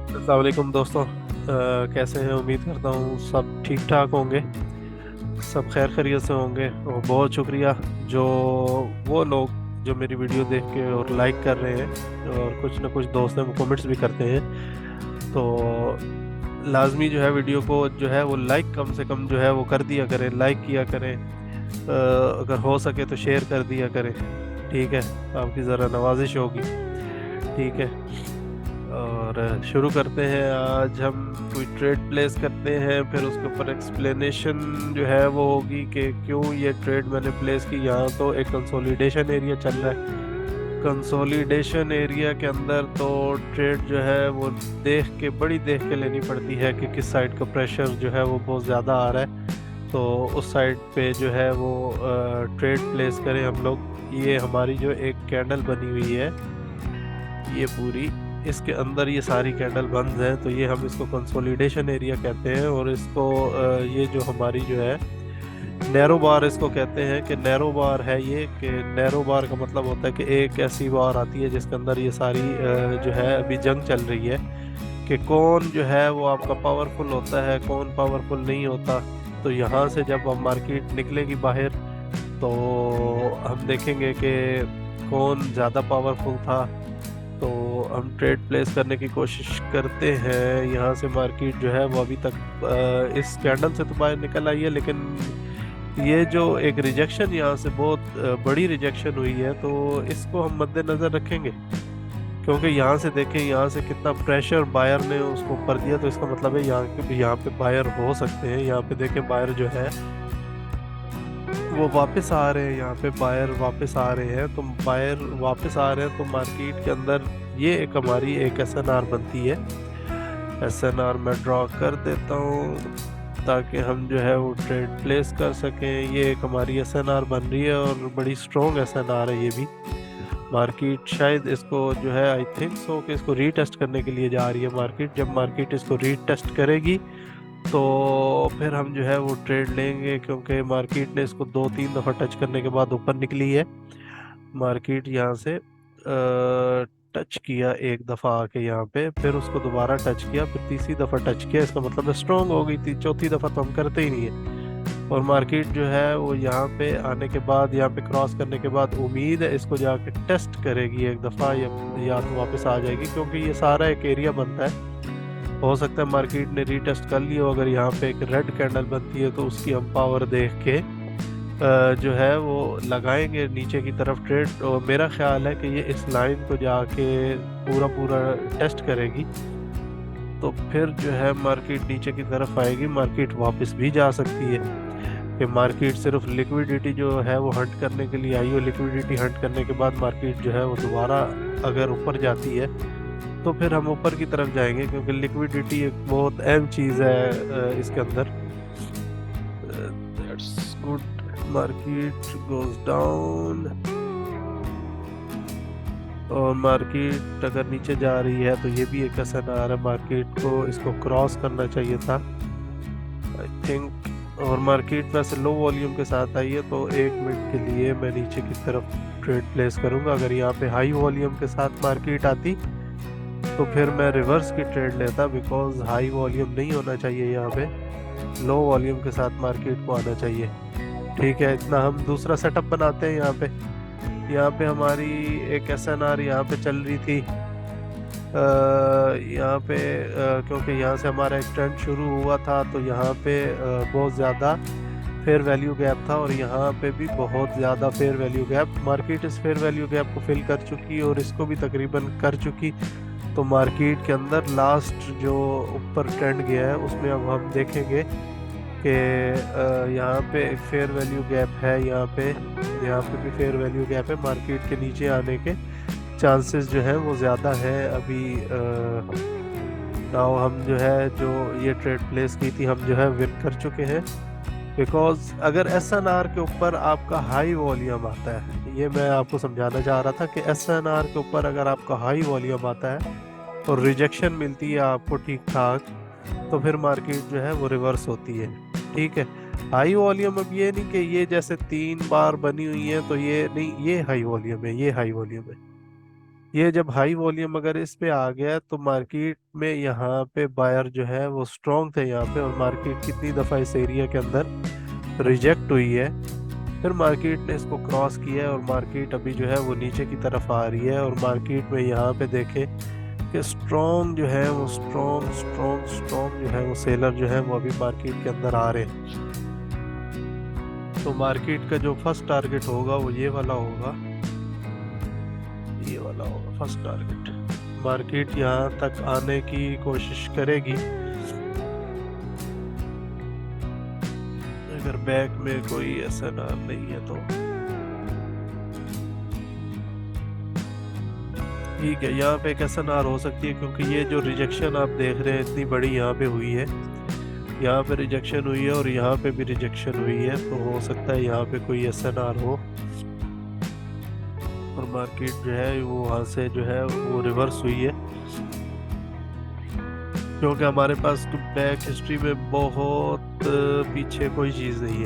अस्सलाम वालेकुम दोस्तों। कैसे हैं? उम्मीद करता हूँ सब ठीक ठाक होंगे, सब खैर खैरियत से होंगे। और बहुत शुक्रिया जो वो लोग जो मेरी वीडियो देख के और लाइक कर रहे हैं, और कुछ ना कुछ दोस्त हैं वो कमेंट्स भी करते हैं। तो लाजमी जो है वीडियो को जो है वो लाइक कम से कम जो है वो कर दिया करें, लाइक किया करें। अगर हो सके तो शेयर कर दिया करें। ठीक है, आपकी ज़रा नवाजिश होगी। ठीक है, और शुरू करते हैं। आज हम कोई ट्रेड प्लेस करते हैं, फिर उसके ऊपर एक्सप्लेनेशन जो है वो होगी कि क्यों ये ट्रेड मैंने प्लेस की। यहाँ तो एक कंसोलिडेशन एरिया चल रहा है। कंसोलिडेशन एरिया के अंदर तो ट्रेड जो है वो बड़ी देख के लेनी पड़ती है कि किस साइड का प्रेशर जो है वो बहुत ज़्यादा आ रहा है, तो उस साइड पे जो है वो ट्रेड प्लेस करें हम लोग। ये हमारी जो एक कैंडल बनी हुई है, ये पूरी, इसके अंदर ये सारी कैंडल बंद हैं, तो ये हम इसको कंसोलिडेशन एरिया कहते हैं। और इसको ये जो हमारी जो है नैरो बार इसको कहते हैं कि नैरो बार है ये। कि नैरो बार का मतलब होता है कि एक ऐसी बार आती है जिसके अंदर ये सारी जो है अभी जंग चल रही है कि कौन जो है वो आपका पावरफुल होता है, कौन पावरफुल नहीं होता। तो यहाँ से जब हम मार्केट निकलेगी बाहर, तो हम देखेंगे कि कौन ज़्यादा पावरफुल था। तो हम ट्रेड प्लेस करने की कोशिश करते हैं। यहाँ से मार्केट जो है वो अभी तक इस कैंडल से तो बाहर निकल आई है, लेकिन ये जो एक रिजेक्शन यहाँ से बहुत बड़ी रिजेक्शन हुई है, तो इसको हम मद्देनज़र रखेंगे। क्योंकि यहाँ से देखें, यहाँ से कितना प्रेशर बायर ने उसको ऊपर दिया, तो इसका मतलब है यहाँ पे बायर हो सकते हैं। यहाँ पे देखें बायर जो है वो वापस आ रहे हैं, यहाँ पे बायर वापस आ रहे हैं। तो बायर वापस आ रहे हैं तो मार्केट के अंदर ये एक हमारी एक एसएनआर बनती है। एसएनआर मैं ड्रॉ कर देता हूँ ताकि हम जो है वो ट्रेड प्लेस कर सकें। ये एक हमारी एसएनआर बन रही है और बड़ी स्ट्रॉन्ग एसएनआर है ये भी। मार्केट शायद इसको जो है, आई थिंक सो, कि इसको रीटेस्ट करने के लिए जा रही है मार्केट। जब मार्केट इसको रीटेस्ट करेगी तो फिर हम जो है वो ट्रेड लेंगे, क्योंकि मार्केट ने इसको 2-3 दफ़ा टच करने के बाद ऊपर निकली है। मार्केट यहाँ से टच किया एक दफ़ा आके यहाँ पे, फिर उसको दोबारा टच किया, फिर तीसरी दफ़ा टच किया, इसका मतलब है स्ट्रॉन्ग हो गई थी। चौथी दफ़ा तो हम करते ही नहीं है। और मार्केट जो है वो यहाँ पे आने के बाद, यहाँ पे क्रॉस करने के बाद, उम्मीद है इसको जाके टेस्ट करेगी एक दफ़ा, या तो वापस आ जाएगी, क्योंकि ये सारा एक एरिया बनता है। हो सकता है मार्केट ने रीटेस्ट कर लिया हो। अगर यहाँ पे एक रेड कैंडल बनती है तो उसकी हम पावर देख के जो है वो लगाएंगे नीचे की तरफ ट्रेड। और मेरा ख्याल है कि ये इस लाइन को जाके पूरा पूरा टेस्ट करेगी, तो फिर जो है मार्केट नीचे की तरफ आएगी। मार्केट वापस भी जा सकती है कि मार्केट सिर्फ लिक्विडिटी जो है वो हंट करने के लिए आई हो। लिक्विडिटी हंट करने के बाद मार्केट जो है वो दोबारा अगर ऊपर जाती है तो फिर हम ऊपर की तरफ जाएंगे, क्योंकि लिक्विडिटी एक बहुत अहम चीज़ है इसके अंदर। That's good. Market goes down, और मार्केट अगर नीचे जा रही है तो ये भी एक असर आ रहा है। मार्केट को इसको क्रॉस करना चाहिए था, आई थिंक। और मार्केट वैसे लो वॉल्यूम के साथ आई है, तो 1 मिनट के लिए मैं नीचे की तरफ ट्रेड प्लेस करूंगा। अगर यहाँ पे हाई वॉल्यूम के साथ मार्केट आती तो फिर मैं रिवर्स की ट्रेड लेता, बिकॉज हाई वॉल्यूम नहीं होना चाहिए यहाँ पे, लो वॉल्यूम के साथ मार्केट को आना चाहिए। ठीक है, इतना हम दूसरा सेटअप बनाते हैं। यहाँ पे हमारी एक एसएनआर यहाँ पे चल रही थी। यहाँ पे क्योंकि यहाँ से हमारा एक ट्रेंड शुरू हुआ था, तो यहाँ पे बहुत ज़्यादा फेयर वैल्यू गैप था, और यहाँ पे भी बहुत ज़्यादा फेयर वैल्यू गैप। मार्केट इस फेयर वैल्यू गैप को फिल कर चुकी और इसको भी तकरीबन कर चुकी। तो मार्केट के अंदर लास्ट जो ऊपर ट्रेंड गया है उसमें अब हम देखेंगे कि यहाँ पे एक फेयर वैल्यू गैप है। यहाँ पे भी फेयर वैल्यू गैप है। मार्केट के नीचे आने के चांसेस जो है वो ज़्यादा है अभी। नाउ हम जो है जो ये ट्रेड प्लेस की थी हम जो है विन कर चुके हैं, बिकॉज अगर एसएनआर के ऊपर आपका हाई वॉल्यूम आता है, ये मैं आपको समझाना चाह रहा था कि एसएनआर के ऊपर अगर आपका हाई वॉल्यूम आता है और रिजेक्शन मिलती है आपको ठीक ठाक, तो फिर मार्केट जो है वो रिवर्स होती है। ठीक है, हाई वॉल्यूम अब ये नहीं कि ये जैसे 3 बार बनी हुई है तो ये नहीं, ये हाई वॉल्यूम है, ये हाई वॉल्यूम है। ये जब हाई वॉल्यूम अगर इस पे आ गया तो मार्केट में यहाँ पे बायर जो है वो स्ट्रॉन्ग थे यहाँ पे, और मार्केट कितनी दफ़ा इस एरिया के अंदर रिजेक्ट हुई है। फिर मार्केट ने इसको क्रॉस किया है और मार्केट अभी जो है वो नीचे की तरफ आ रही है। और मार्केट में यहाँ पे देखें कि स्ट्रॉन्ग जो है वो स्ट्रॉन्ग स्ट्रॉन्ग स्ट्रॉन्ग जो है वो सेलर जो है वो अभी मार्केट के अंदर आ रहे हैं। तो मार्केट का जो फर्स्ट टारगेट होगा वो ये वाला होगा, ये वाला होगा फर्स्ट टारगेट। मार्केट यहाँ तक आने की कोशिश करेगी। अगर बैक में कोई ऐसा नाम नहीं है तो ठीक है। यहाँ पे एक SNR हो सकती है, क्योंकि ये जो रिजेक्शन आप देख रहे हैं इतनी बड़ी यहाँ पे हुई है, यहाँ पे रिजेक्शन हुई है और यहाँ पे भी रिजेक्शन हुई है, तो हो सकता है यहाँ पे कोई SNR हो और मार्केट जो है वो वहाँ से जो है वो रिवर्स हुई है। क्योंकि हमारे पास बैक हिस्ट्री में बहुत पीछे कोई चीज़ नहीं है,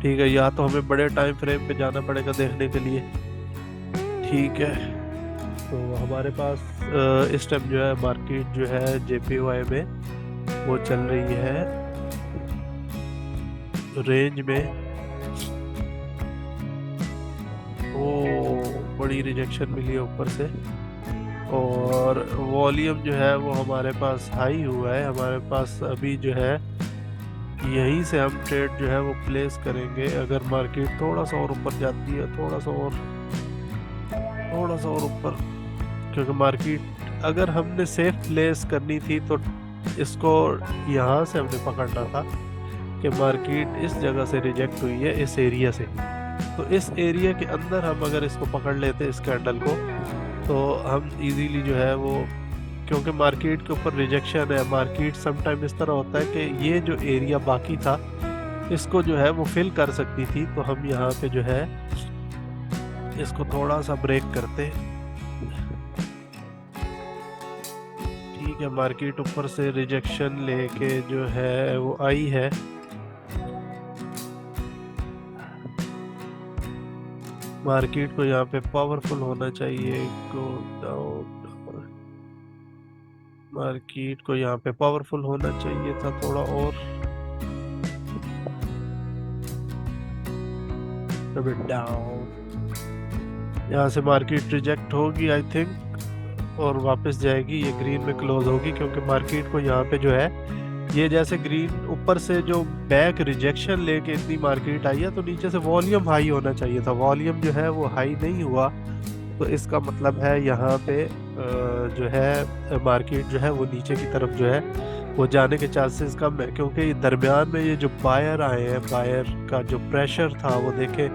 ठीक है। या तो हमें बड़े टाइम फ्रेम पे जाना पड़ेगा देखने के लिए, ठीक है। तो हमारे पास इस टाइम जो है मार्केट जो है JPY में वो चल रही है रेंज में। वो बड़ी रिजेक्शन मिली है ऊपर से, और वॉल्यूम जो है वो हमारे पास हाई हुआ है। हमारे पास अभी जो है यहीं से हम ट्रेड जो है वो प्लेस करेंगे। अगर मार्केट थोड़ा सा और ऊपर जाती है, थोड़ा सा और ऊपर, क्योंकि मार्केट अगर हमने सेफ प्लेस करनी थी तो इसको यहाँ से हमने पकड़ना था कि मार्केट इस जगह से रिजेक्ट हुई है, इस एरिया से। तो इस एरिया के अंदर हम अगर इसको पकड़ लेते इस कैंडल को, तो हम इजीली जो है वो, क्योंकि मार्केट के ऊपर रिजेक्शन है, मार्केट समटाइम इस तरह होता है कि ये जो एरिया बाकी था इसको जो है वो फिल कर सकती थी। तो हम यहाँ पे जो है इसको थोड़ा सा ब्रेक करते, ठीक है। मार्केट ऊपर से रिजेक्शन लेके जो है वो आई है, मार्केट को यहाँ पे पावरफुल होना चाहिए। गो डाउन, मार्केट को यहाँ पे पावरफुल होना चाहिए था थोड़ा और, डाउन। यहाँ से मार्केट रिजेक्ट होगी आई थिंक और वापस जाएगी, ये ग्रीन में क्लोज होगी, क्योंकि मार्केट को यहाँ पे जो है ये जैसे ग्रीन ऊपर से जो बैक रिजेक्शन लेके इतनी मार्केट आई है, तो नीचे से वॉल्यूम हाई होना चाहिए था। वॉल्यूम जो है वो हाई नहीं हुआ, तो इसका मतलब है यहाँ पे जो है मार्केट जो है वो नीचे की तरफ जो है वो जाने के चांसेस कम है। क्योंकि दरमियान में ये जो बायर आए हैं, बायर का जो प्रेशर था वो देखें,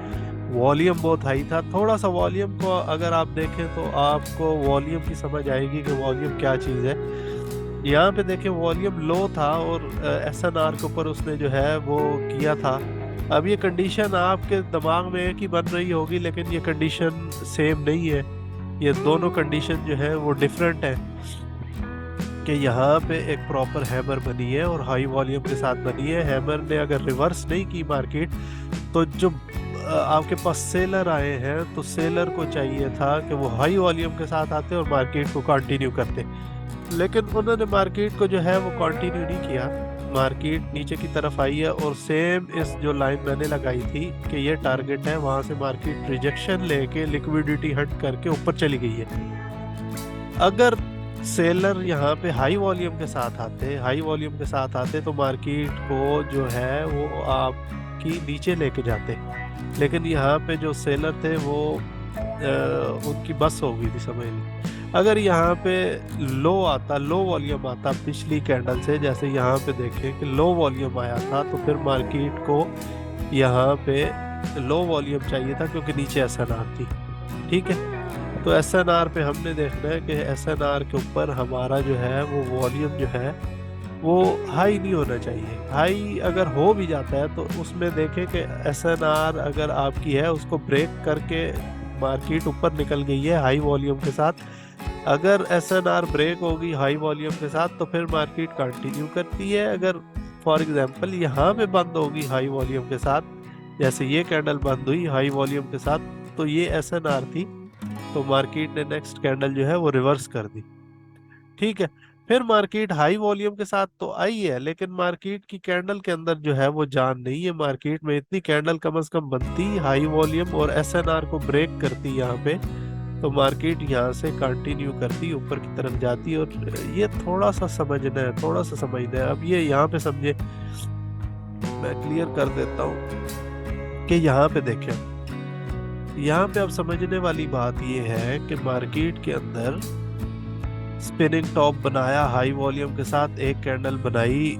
वॉल्यूम बहुत हाई था। थोड़ा सा वॉल्यूम को अगर आप देखें तो आपको वॉल्यूम की समझ आएगी कि वॉल्यूम क्या चीज़ है। यहाँ पे देखें वॉल्यूम लो था और SNR के ऊपर उसने जो है वो किया था। अब ये कंडीशन आपके दिमाग में एक ही बन रही होगी, लेकिन ये कंडीशन सेम नहीं है। ये दोनों कंडीशन जो है वो डिफरेंट है। कि यहाँ पे एक प्रॉपर हैमर बनी है और हाई वॉल्यूम के साथ बनी है। हैमर ने अगर रिवर्स नहीं की मार्केट, तो जो आपके पास सेलर आए हैं, तो सेलर को चाहिए था कि वो हाई वॉल्यूम के साथ आते और मार्केट को कंटिन्यू करते, लेकिन उन्होंने मार्केट को जो है वो कंटिन्यू नहीं किया। मार्केट नीचे की तरफ आई है और सेम इस जो लाइन मैंने लगाई थी कि ये टारगेट है, वहाँ से मार्केट रिजेक्शन लेके लिक्विडिटी हट करके ऊपर चली गई है। अगर सेलर यहाँ पे हाई वॉल्यूम के साथ आते तो मार्केट को जो है वो आपकी नीचे लेके जाते, लेकिन यहाँ पे जो सेलर थे वो उनकी बस हो गई थी, समझ ली। अगर यहाँ पे लो वॉल्यूम आता पिछली कैंडल से, जैसे यहाँ पे देखें कि लो वॉल्यूम आया था, तो फिर मार्केट को यहाँ पे लो वॉल्यूम चाहिए था, क्योंकि नीचे SNR थी, ठीक है। तो SNR पे हमने देखना है कि SNR के ऊपर हमारा जो है वो वॉल्यूम जो है वो हाई नहीं होना चाहिए। हाई अगर हो भी जाता है तो उसमें देखें कि SNR अगर आपकी है उसको ब्रेक करके मार्केट ऊपर निकल गई है हाई वॉल्यूम के साथ। अगर SNR ब्रेक होगी हाई वॉल्यूम के साथ तो फिर मार्केट कंटिन्यू करती है। अगर फॉर एग्जांपल यहाँ पे बंद होगी हाई वॉल्यूम के साथ, जैसे ये कैंडल बंद हुई हाई वॉल्यूम के साथ, तो ये SNR थी, तो मार्केट ने नेक्स्ट कैंडल जो है वो रिवर्स कर दी। ठीक है, फिर मार्केट हाई वॉल्यूम के साथ तो आई है, लेकिन मार्केट की कैंडल के अंदर जो है वो जान नहीं है। मार्केट में इतनी कैंडल कम से कम बनती हाई वॉल्यूम और एसएनआर को ब्रेक करती यहाँ पे, तो मार्केट यहाँ से कंटिन्यू करती ऊपर की तरफ जाती। और ये थोड़ा सा समझना है, थोड़ा सा समझना है। अब ये यहाँ पे समझे, मैं क्लियर कर देता हूँ कि यहाँ पे देखें, यहाँ पे अब समझने वाली बात ये है कि मार्केट के अंदर स्पिनिंग टॉप बनाया हाई वॉल्यूम के साथ, एक कैंडल बनाई।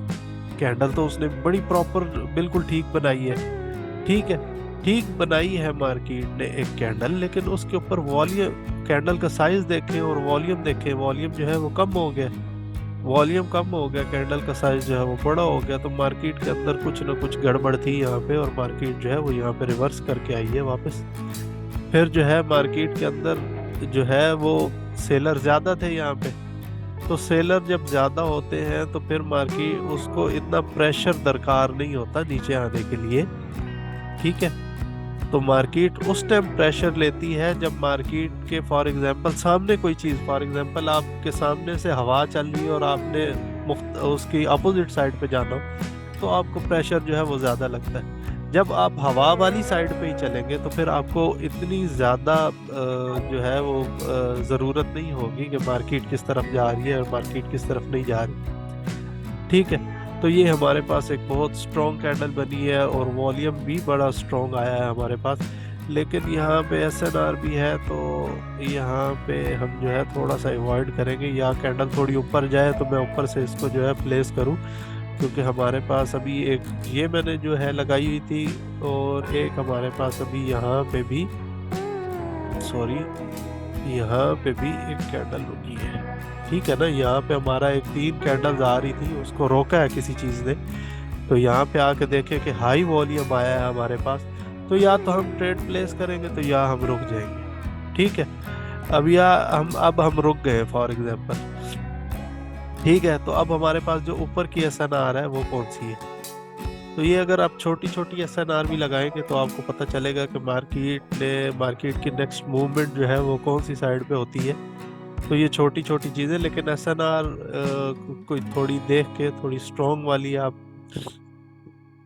कैंडल तो उसने बड़ी प्रॉपर बिल्कुल ठीक बनाई है, ठीक है, ठीक बनाई है मार्केट ने एक कैंडल, लेकिन उसके ऊपर वॉल्यूम, कैंडल का साइज देखें और वॉल्यूम देखें, वॉल्यूम जो है वो कम हो गया, वॉल्यूम कम हो गया, कैंडल का साइज जो है वो बड़ा हो गया। तो मार्केट के अंदर कुछ ना कुछ गड़बड़ थी यहाँ पे, और मार्केट जो है वो यहाँ पे रिवर्स करके आई है वापस। फिर जो है मार्केट के अंदर जो है वो सेलर ज्यादा थे यहाँ पे, तो सेलर जब ज्यादा होते हैं तो फिर मार्केट, उसको इतना प्रेशर दरकार नहीं होता नीचे आने के लिए। ठीक है, तो मार्केट उस टाइम प्रेशर लेती है जब मार्केट के फॉर एग्जांपल सामने कोई चीज़, फॉर एग्जांपल आपके सामने से हवा चल रही है और आपने उसकी अपोजिट साइड पे जाना हो, तो आपको प्रेशर जो है वो ज़्यादा लगता है। जब आप हवा वाली साइड पे ही चलेंगे तो फिर आपको इतनी ज़्यादा जो है वो ज़रूरत नहीं होगी कि मार्केट किस तरफ जा रही है और मार्केट किस तरफ नहीं जा रही। ठीक है, तो ये हमारे पास एक बहुत स्ट्रॉन्ग कैंडल बनी है और वॉल्यूम भी बड़ा स्ट्रॉन्ग आया है हमारे पास, लेकिन यहाँ पे एसएनआर भी है, तो यहाँ पे हम जो है थोड़ा सा अवॉइड करेंगे। या कैंडल थोड़ी ऊपर जाए तो मैं ऊपर से इसको जो है प्लेस करूँ, क्योंकि हमारे पास अभी एक ये मैंने जो है लगाई हुई थी, और एक हमारे पास अभी यहाँ पे भी, सॉरी, यहाँ पे भी एक कैंडल रुकी है। ठीक है ना, यहाँ पे हमारा एक 3 कैंडल्स आ रही थी, उसको रोका है किसी चीज़ ने। तो यहाँ पे आके देखें कि हाई वॉल्यूम आया है हमारे पास, तो या तो हम ट्रेड प्लेस करेंगे तो या हम रुक जाएंगे। ठीक है, अब हम रुक गए फॉर एग्जांपल। ठीक है, तो अब हमारे पास जो ऊपर की एसएनआर है वो कौन सी है, तो ये अगर आप छोटी छोटी एसएनआर भी लगाएंगे तो आपको पता चलेगा कि मार्केट की नेक्स्ट मूवमेंट जो है वो कौन सी साइड पे होती है। तो ये छोटी छोटी चीज़ें, लेकिन एसएनआर कोई थोड़ी देख के थोड़ी स्ट्रॉन्ग वाली आप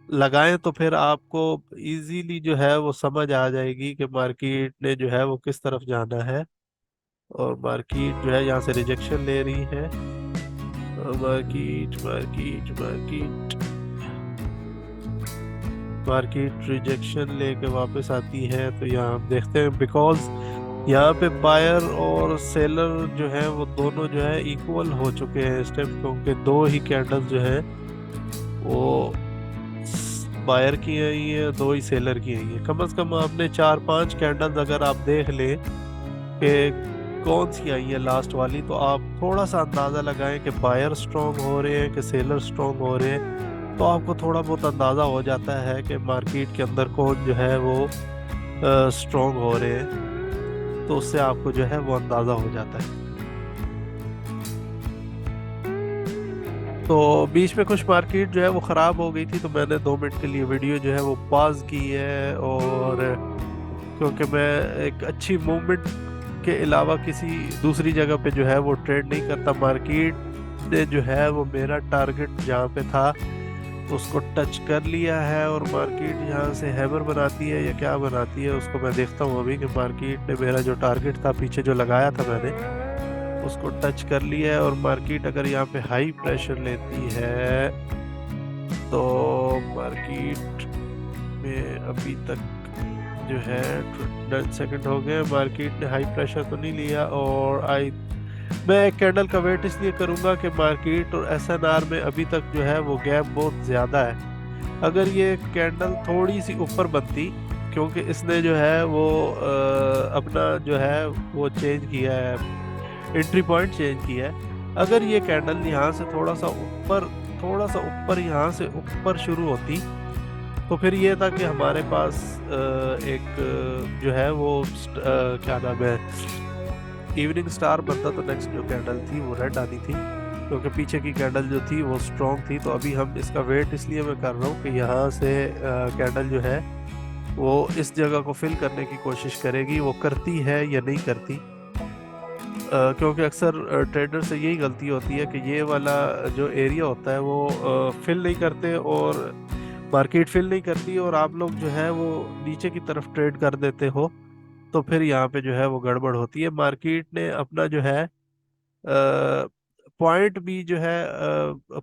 लगाएं तो फिर आपको इजीली जो है वो समझ आ जाएगी कि मार्केट ने जो है वो किस तरफ जाना है। और मार्केट जो है यहाँ से रिजेक्शन ले रही है, market market market market rejection लेके वापस आती है। तो यहाँ हम देखते हैं, बिकॉज यहाँ पे बायर और सेलर जो है वो दोनों जो है इक्वल हो चुके हैं इस टाइम, क्योंकि 2 ही कैंडल जो है वो बायर की आई है, 2 ही सेलर की आई है। कम से कम आपने 4-5 कैंडल्स अगर आप देख लें कि कौन सी आई है लास्ट वाली, तो आप थोड़ा सा अंदाज़ा लगाएं कि बायर स्ट्रॉन्ग हो रहे हैं कि सेलर स्ट्रॉन्ग हो रहे हैं, तो आपको थोड़ा बहुत अंदाज़ा हो जाता है कि मार्केट के अंदर कौन जो है वो स्ट्रॉन्ग हो रहे हैं, तो उससे आपको जो है वो अंदाज़ा हो जाता है। तो बीच में कुछ मार्केट जो है वो ख़राब हो गई थी, तो मैंने 2 मिनट के लिए वीडियो जो है वो पॉज की है, और क्योंकि मैं एक अच्छी मूवमेंट के अलावा किसी दूसरी जगह पे जो है वो ट्रेड नहीं करता। मार्केट ने जो है वो मेरा टारगेट जहाँ पे था उसको टच कर लिया है, और मार्केट यहाँ से हैमर बनाती है या क्या बनाती है उसको मैं देखता हूँ अभी, कि मार्केट ने मेरा जो टारगेट था पीछे जो लगाया था मैंने उसको टच कर लिया है। और मार्केट अगर यहाँ पे हाई प्रेशर लेती है तो मार्केट में अभी तक जो है 10 सेकंड हो गए, मार्केट ने हाई प्रेशर तो नहीं लिया। और मैं एक कैंडल का वेट इसलिए करूंगा कि मार्केट और एसएनआर में अभी तक जो है वो गैप बहुत ज़्यादा है। अगर ये कैंडल थोड़ी सी ऊपर बनती, क्योंकि इसने जो है वो अपना जो है वो चेंज किया है, एंट्री पॉइंट चेंज किया है। अगर ये कैंडल यहाँ से थोड़ा सा ऊपर यहाँ से ऊपर शुरू होती, तो फिर ये था कि हमारे पास एक जो है वो क्या नाम है, इवनिंग स्टार बनता, तो नेक्स्ट जो कैंडल थी वो रेड आनी थी, क्योंकि पीछे की कैंडल जो थी वो स्ट्रॉन्ग थी। तो अभी हम इसका वेट इसलिए मैं कर रहा हूँ कि यहाँ से कैंडल जो है वो इस जगह को फिल करने की कोशिश करेगी, वो करती है या नहीं करती। क्योंकि अक्सर ट्रेडर से यही गलती होती है कि ये वाला जो एरिया होता है वो फिल नहीं करते, और मार्केट फिल नहीं करती, और आप लोग जो है वो नीचे की तरफ ट्रेड कर देते हो। तो फिर यहाँ पे जो है वो गड़बड़ होती है। मार्केट ने अपना जो है पॉइंट भी जो है,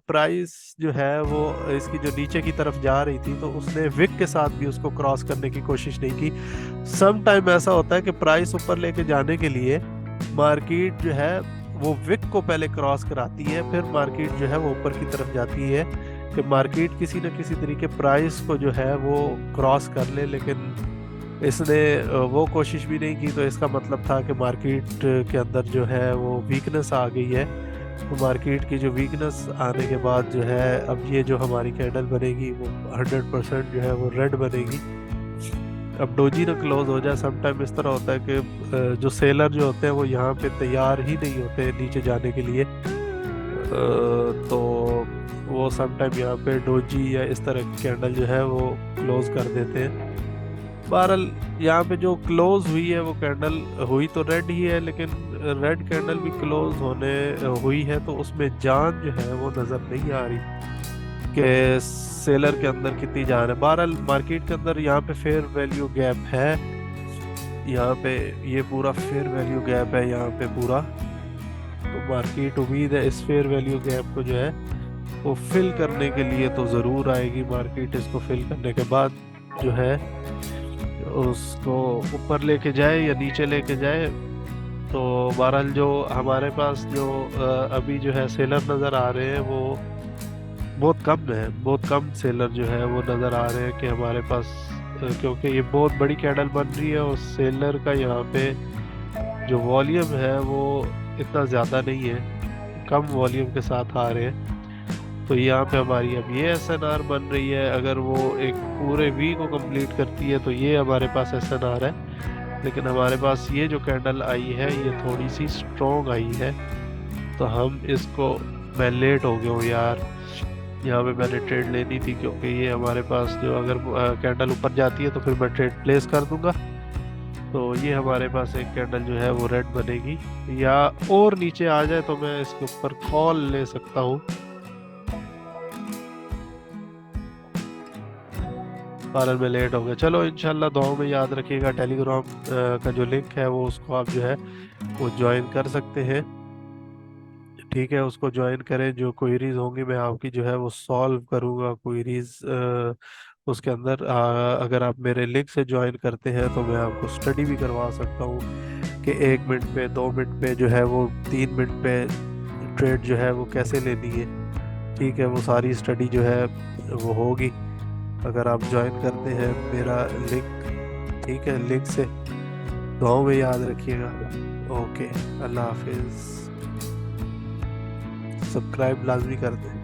प्राइस जो है वो इसकी जो नीचे की तरफ जा रही थी, तो उसने विक के साथ भी उसको क्रॉस करने की कोशिश नहीं की। सम टाइम ऐसा होता है कि प्राइस ऊपर लेके जाने के लिए मार्केट जो है वो विक को पहले क्रॉस कराती है, फिर मार्केट जो है वो ऊपर की तरफ जाती है कि मार्केट किसी न किसी तरीके प्राइस को जो है वो क्रॉस कर ले। लेकिन इसने वो कोशिश भी नहीं की, तो इसका मतलब था कि मार्केट के अंदर जो है वो वीकनेस आ गई है। तो मार्केट की जो वीकनेस आने के बाद जो है अब ये जो हमारी कैंडल बनेगी वो 100% जो है वो रेड बनेगी। अब डोजी ना क्लोज हो जाए। समटाइम इस तरह होता है कि जो सेलर जो होते हैं वो यहाँ पे तैयार ही नहीं होते नीचे जाने के लिए, तो वो समटाइम यहाँ पे डोजी या इस तरह की कैंडल जो है वो क्लोज कर देते हैं। बहरहाल यहाँ पे जो क्लोज हुई है वो कैंडल हुई तो रेड ही है, लेकिन रेड कैंडल भी क्लोज होने हुई है तो उसमें जान जो है वो नज़र नहीं आ रही कि सेलर के अंदर कितनी जान है। बहरहाल मार्केट के अंदर यहाँ पे फेयर वैल्यू गैप है, यहाँ पे ये पूरा फेयर वैल्यू गैप है यहाँ पे पूरा। तो मार्केट उम्मीद है इस फेयर वैल्यू गैप को जो है वो फिल करने के लिए तो ज़रूर आएगी। मार्केट इसको फिल करने के बाद जो है उसको ऊपर लेके जाए या नीचे लेके जाए। तो बहरहाल जो हमारे पास जो अभी जो है सेलर नज़र आ रहे हैं वो बहुत कम है, बहुत कम सेलर जो है वो नज़र आ रहे हैं कि हमारे पास, क्योंकि ये बहुत बड़ी कैंडल बन रही है और सेलर का यहाँ पे जो वॉल्यूम है वो इतना ज़्यादा नहीं है, कम वॉल्यूम के साथ आ रहे हैं। तो यहाँ पे हमारी अब ये एसएनआर बन रही है। अगर वो एक पूरे वी को कंप्लीट करती है तो ये हमारे पास एसएनआर है, लेकिन हमारे पास ये जो कैंडल आई है ये थोड़ी सी स्ट्रॉन्ग आई है। तो हम इसको, मैं लेट हो गया हूँ यार, यहाँ पे मैंने ट्रेड लेनी थी, क्योंकि ये हमारे पास जो अगर कैंडल ऊपर जाती है तो फिर मैं ट्रेड प्लेस कर दूंगा। तो ये हमारे पास एक कैंडल जो है वो रेड बनेगी, या और नीचे आ जाए तो मैं इसके ऊपर कॉल ले सकता हूँ। पार्लर में लेट हो गया। चलो इंशाल्लाह दुआओं में याद रखिएगा। टेलीग्राम का जो लिंक है वो उसको आप जो है वो ज्वाइन कर सकते हैं, ठीक है, उसको ज्वाइन करें। जो क्वेरीज होंगी मैं आपकी जो है वो सॉल्व करूँगा क्वेरीज उसके अंदर। अगर आप मेरे लिंक से ज्वाइन करते हैं तो मैं आपको स्टडी भी करवा सकता हूँ कि 1 मिनट पे, 2 मिनट पे जो है वो, 3 मिनट पे ट्रेड जो है वो कैसे लेनी है, ठीक है। वो सारी स्टडी जो है वो होगी अगर आप ज्वाइन करते हैं मेरा लिंक, ठीक है। लिंक से दुआओं में याद रखिएगा। ओके, अल्लाह हाफिज़। सब्सक्राइब लाजमी कर दें।